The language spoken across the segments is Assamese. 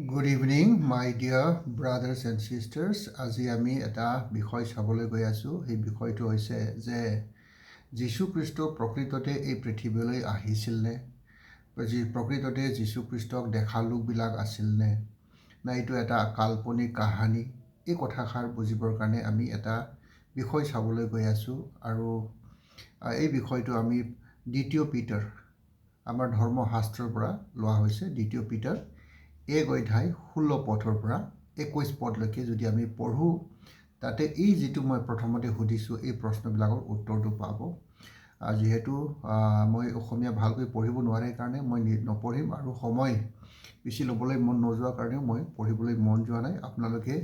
Good evening, my dear brothers and sisters. আজি আমি এটা বিষয় চাবলৈ গৈ আছোঁ। সেই বিষয়টো হৈছে যে যীশু খ্ৰীষ্ট প্ৰকৃততে এই পৃথিৱীলৈ আহিছিলনে? প্ৰকৃততে যীশু খ্ৰীষ্টক দেখা লোকবিলাক আছিলনে? না এইটো এটা কাল্পনিক কাহিনী? এই কথাষাৰ বুজিবৰ কাৰণে আমি এটা বিষয় চাবলৈ গৈ আছোঁ আৰু এই বিষয়টো আমি দ্বিতীয় পিটাৰ আমাৰ ধৰ্মশাস্ত্ৰৰ পৰা লোৱা হৈছে। দ্বিতীয় পিটাৰ 1 অধ্যায় 16 পদৰ পৰা 21 পদলৈকে যদি আমি পঢ়োঁ, তাতে এই যিটো মই প্ৰথমতে সুধিছোঁ এই প্ৰশ্নবিলাকৰ উত্তৰটো পাব। যিহেতু মই অসমীয়া ভালকৈ পঢ়িব নোৱাৰে কাৰণে মই নপঢ়িম আৰু সময় বেছি ল'বলৈ মন নোযোৱাৰ কাৰণেও মই পঢ়িবলৈ মন যোৱা নাই। আপোনালোকে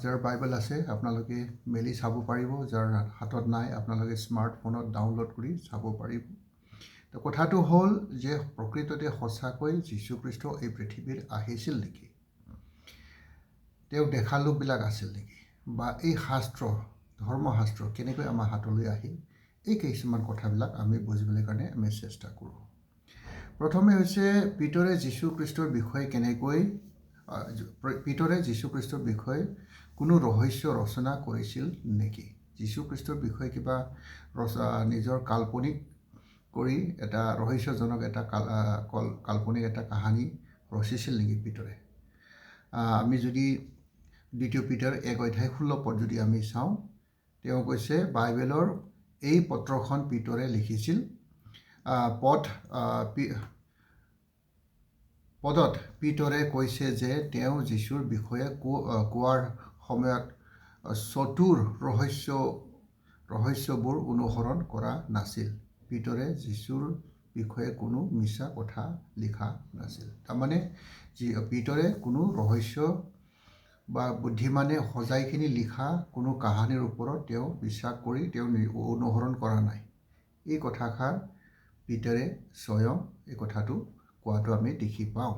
যাৰ বাইবেল আছে আপোনালোকে মেলি চাব পাৰিব, যাৰ হাতত নাই আপোনালোকে স্মাৰ্টফোনত ডাউনলোড কৰি চাব পাৰিব। তো কথাটো হ'ল যে প্ৰকৃততে সঁচাকৈ যীশু খ্ৰীষ্ট এই পৃথিৱীত আহিছিল নেকি? তেওঁ দেখা লোকবিলাক আছিল নেকি? বা এই ধৰ্মশাস্ত্ৰ কেনেকৈ আমাৰ হাতলৈ আহিল? এই কিছুমান কথাবিলাক আমি বুজিবলৈ কাৰণে আমি চেষ্টা কৰোঁ। প্ৰথমে হৈছে পিতৰে যীশু খ্ৰীষ্টৰ বিষয়ে কোনো ৰহস্য ৰচনা কৰিছিল নেকি? যীশু খ্ৰীষ্টৰ বিষয়ে কিবা নিজৰ কাল্পনিক কৰি এটা ৰহস্যজনক এটা কাল্পনিক এটা কাহিনী ৰচিছিল নেকি পিতৰে? আমি যদি দ্বিতীয় পিটাৰ 1 অধ্যায় 16 পদ যদি আমি চাওঁ, তেওঁ কৈছে বাইবেলৰ এই পত্ৰখন পিতৰে লিখিছিল। পদত পিতৰে কৈছে যে তেওঁ যীশুৰ বিষয়ে কোৱাৰ সময়ত চতুৰ ৰহস্যবোৰ অনুসৰণ কৰা নাছিল। পিতৰে যীশুৰ বিষয়ে কোনো মিছা কথা লিখা নাছিল। তাৰমানে পিতৰে কোনো ৰহস্য বা বুদ্ধিমানে সজাইখিনি লিখা কোনো কাহিনীৰ ওপৰত তেওঁ বিশ্বাস কৰি তেওঁ অনুসৰণ কৰা নাই। এই কথাষাৰ পিতৰে স্বয়ং এই কথাটো কোৱাটো আমি দেখি পাওঁ।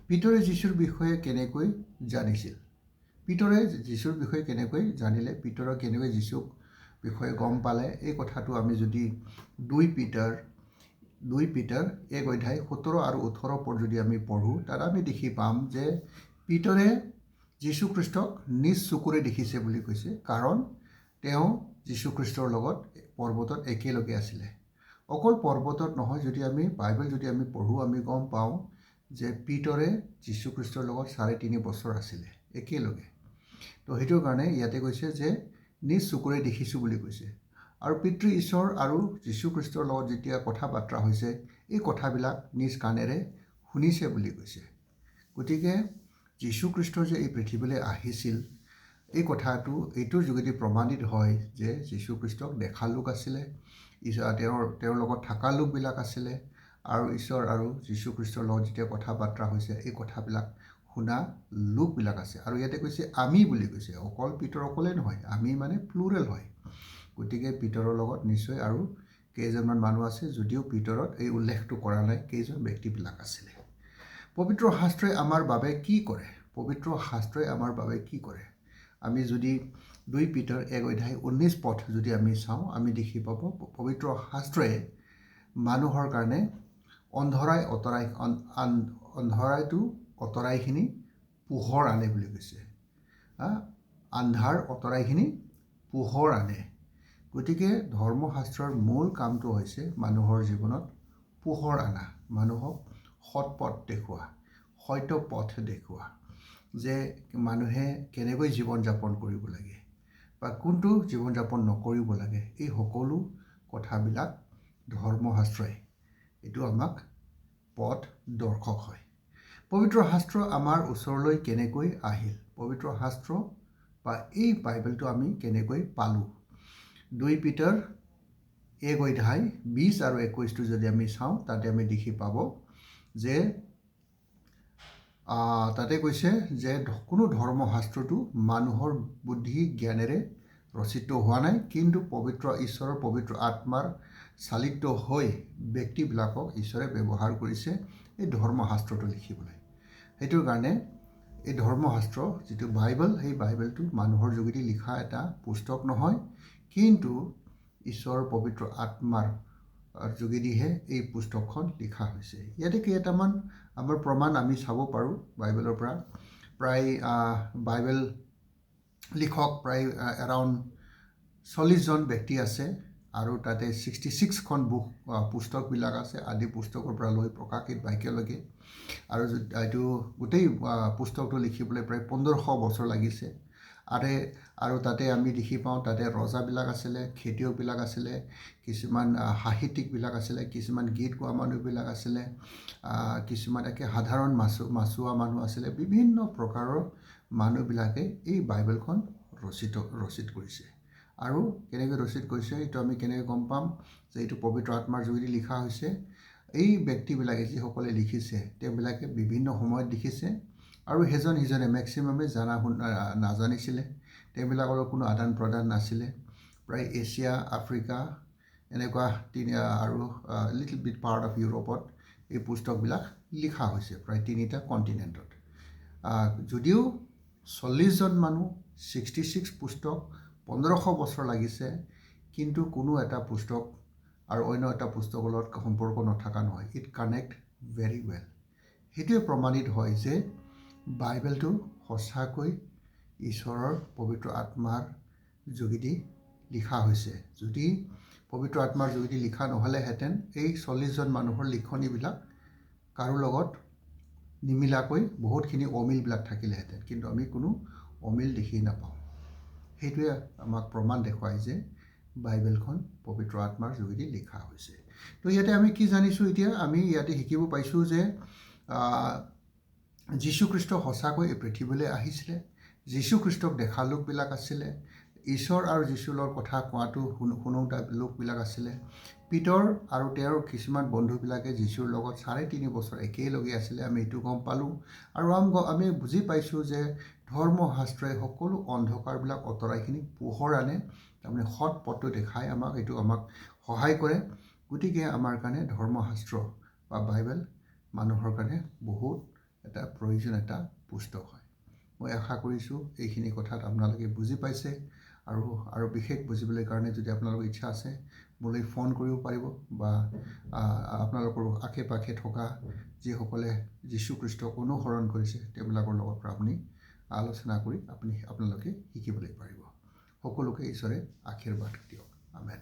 পিতৰে যীশুৰ বিষয়ে কেনেকৈ জানিছিল? পিতৰে যীশুৰ বিষয়ে কেনেকৈ জানিলে? পিতৰে কেনেকৈ যীশুক বিষয়ে গম পালে? এই কথাটো আমি যদি 2 পিটাৰ 1 অধ্যায় 17 আৰু 18 পদ যদি আমি পঢ়োঁ, তাত আমি দেখি পাম যে পিতৰে যীশু খ্ৰীষ্টক নিজ চকুৰে দেখিছে বুলি কৈছে, কাৰণ তেওঁ যীশু খ্ৰীষ্টৰ লগত পৰ্বতত একেলগে আছিলে। অকল পৰ্বতত নহয়, যদি আমি বাইবেল যদি আমি পঢ়োঁ আমি গম পাওঁ যে পিতৰে যীশু খ্ৰীষ্টৰ লগত 3.5 বছৰ আছিলে একেলগে। তো সেইটোৰ কাৰণে ইয়াতে কৈছে যে নিজ চকুৰে দেখিছোঁ বুলি কৈছে। আৰু পিতৃ ঈশ্বৰ আৰু যীশু খ্ৰীষ্টৰ লগত যেতিয়া কথা বাৰ্তা হৈছে, এই কথাবিলাক নিজ কাণেৰে শুনিছে বুলি কৈছে। গতিকে যীশু খ্ৰীষ্ট যে এই পৃথিৱীলৈ আহিছিল, এই কথাটো এইটোৰ যোগেদি প্ৰমাণিত হয় যে যীশু খ্ৰীষ্টক দেখা লোক আছিলে, তেওঁৰ লগত থকা লোকবিলাক আছিলে, আৰু ঈশ্বৰ আৰু যীশু খ্ৰীষ্টৰ লগত যেতিয়া কথা বাৰ্তা হৈছে এই কথাবিলাক শুনা লোকবিলাক আছে। আৰু ইয়াতে কৈছে আমি বুলি কৈছে, অকল পিতৰ অকলে নহয়, আমি মানে প্লুৰেল হয়। গতিকে পিতৰৰ লগত নিশ্চয় আৰু কেইজনমান মানুহ আছে, যদিও পিতৰত এই উল্লেখটো কৰা নাই কেইজন ব্যক্তিবিলাক আছিলে। পবিত্ৰ শাস্ত্ৰই আমাৰ বাবে কি কৰে? পবিত্ৰ শাস্ত্ৰই আমাৰ বাবে কি কৰে? আমি যদি 2 পিটাৰ 1 অধ্যায় 19 পদ যদি আমি চাওঁ, আমি দেখি পাব পবিত্ৰ শাস্ত্ৰই মানুহৰ কাৰণে অন্ধৰাইটো অতৰাইখিনি পোহৰ আনে বুলি কৈছে। আন্ধাৰ অতৰাইখিনি পোহৰ আনে। গতিকে ধৰ্মশাস্ত্ৰৰ মূল কামটো হৈছে মানুহৰ জীৱনত পোহৰ অনা, মানুহক সৎ পথ দেখুওৱা, সত্য পথ দেখুওৱা, যে মানুহে কেনেকৈ জীৱন যাপন কৰিব লাগে বা কোনটো জীৱন যাপন নকৰিব লাগে। এই সকলো কথাবিলাক ধৰ্মশাস্ত্ৰই এইটো আমাক পথ দৰ্শক হয়। পবিত্ৰ শাস্ত্ৰ আমাৰ ওচৰলৈ কেনেকৈ আহিল? পবিত্ৰ শাস্ত্ৰ বা এই বাইবেলটো আমি কেনেকৈ পালোঁ? 2 পিটাৰ 1 অধ্যায় 20 আৰু 21 যদি আমি চাওঁ, তাতে আমি দেখি পাব যে তাতে কৈছে যে কোনো ধৰ্মশাস্ত্ৰটো মানুহৰ বুদ্ধি জ্ঞানেৰে ৰচিত হোৱা নাই, কিন্তু ঈশ্বৰৰ পবিত্ৰ আত্মাৰ চালিত হৈ ব্যক্তিবিলাকক ঈশ্বৰে ব্যৱহাৰ কৰিছে এই ধৰ্মশাস্ত্ৰটো লিখিবলৈ। সেইটোৰ কাৰণে এই ধৰ্মশাস্ত্ৰ যিটো বাইবেল, সেই বাইবেলটো মানুহৰ যোগেদি লিখা এটা পুস্তক নহয়, কিন্তু ঈশ্বৰৰ পবিত্ৰ আত্মাৰ যোগেদিহে এই পুস্তকখন লিখা হৈছে। ইয়াতে কেইটামান আমাৰ প্ৰমাণ আমি চাব পাৰোঁ বাইবেলৰ পৰা। প্ৰায় বাইবেল লিখক প্ৰায় এৰাউণ্ড 40জন ব্যক্তি আছে আৰু তাতে 66খন পুস্তকবিলাক আছে, আদি পুস্তকৰ পৰা লৈ প্ৰকাশিত বাক্যলৈকে। আৰু এইটো গোটেই পুস্তকটো লিখিবলৈ প্ৰায় 1500 বছৰ লাগিছে। আৰু তাতে আমি দেখি পাওঁ তাতে ৰজাবিলাক আছিলে, খেতিয়কবিলাক আছিলে, কিছুমান সাহিত্যিকবিলাক আছিলে, কিছুমান গীত গোৱা মানুহবিলাক আছিলে, কিছুমান একে সাধাৰণ মাছুৱা মানুহ আছিলে। বিভিন্ন প্ৰকাৰৰ মানুহবিলাকে এই বাইবেলখন ৰচিত কৰিছে। আৰু কেনেকৈ ৰচিত কৰিছে এইটো আমি কেনেকৈ গম পাম যে এইটো পবিত্ৰ আত্মাৰ যোগেদি লিখা হৈছে। এই ব্যক্তিবিলাকে যিসকলে লিখিছে তেওঁবিলাকে বিভিন্ন সময়ত লিখিছে আৰু সেইজন সিজনে মেক্সিমামে নাজানিছিলে। তেওঁবিলাকৰ কোনো আদান প্ৰদান নাছিলে। প্ৰায় এছিয়া, আফ্ৰিকা এনেকুৱা আৰু লিটল বিট পাৰ্ট অফ ইউৰোপত এই পুস্তকবিলাক লিখা হৈছে, প্ৰায় 3টা কণ্টিনেণ্টত। যদিও 40জন মানুহ, 66 পুস্তক, 1500 বছৰ লাগিছে, কিন্তু কোনো এটা পুস্তক আৰু অন্য এটা পুস্তকৰ লগত সম্পৰ্ক নথকা নহয়। It connect very well. সেইটোৱে প্ৰমাণিত হয় যে বাইবেলটো সঁচাকৈ ঈশ্বৰৰ পবিত্ৰ আত্মাৰ যোগেদি লিখা হৈছে। যদি পবিত্ৰ আত্মাৰ যোগেদি লিখা নহ'লেহেঁতেন এই 40জন মানুহৰ লিখনিবিলাক কাৰো লগত নিমিলাকৈ বহুতখিনি অমিলবিলাক থাকিলেহেঁতেন, কিন্তু আমি কোনো অমিল দেখি নাপাওঁ। সেইটোৱে আমাক প্ৰমাণ দেখুৱায় যে বাইবেলখন পবিত্ৰ আত্মাৰ যোগেদি লিখা হৈছে। তো ইয়াতে আমি কি জানিছোঁ? এতিয়া আমি ইয়াতে শিকিব পাইছোঁ যে যীশুখ্ৰীষ্ট সঁচাকৈ এই পৃথিৱীলৈ আহিছিলে। যীশুখ্ৰীষ্টক দেখা লোকবিলাক আছিলে। ঈশ্বৰ আৰু যীশুৰ লগত কথা কোৱাটো শুনোতা লোকবিলাক আছিলে। পিতৰ আৰু তেওঁৰ কিছুমান বন্ধুবিলাকে যীশুৰ লগত 3.5 বছৰ একেলগে আছিলে, আমি এইটো গম পালোঁ। আৰু আমি বুজি পাইছোঁ যে ধৰ্মশাস্ত্ৰই সকলো অন্ধকাৰবিলাক আঁতৰাইখিনি পোহৰ আনে, তাৰমানে সৎ পথটো দেখাই এইটো আমাক সহায় কৰে। গতিকে আমাৰ কাৰণে ধৰ্মশাস্ত্ৰ বা বাইবেল মানুহৰ কাৰণে বহুত এটা প্ৰয়োজন এটা পুস্তক হয়। মই আশা কৰিছোঁ এইখিনি কথাত আপোনালোকে বুজি পাইছে। আৰু বিশেষ বুজিবলৈ কাৰণে যদি আপোনালোকৰ ইচ্ছা আছে মোলৈ ফোন কৰিব পাৰিব, বা আপোনালোকৰ আশে পাশে থকা যিসকলে যীশুখ্ৰীষ্টক অনুসৰণ কৰিছে তেওঁবিলাকৰ লগত আপুনি আলোচনা কৰি আপোনালোকে শিকিবলৈ পাৰিব। সকলোকে ঈশ্বৰে আশীৰ্বাদ দিয়ক। আমেন।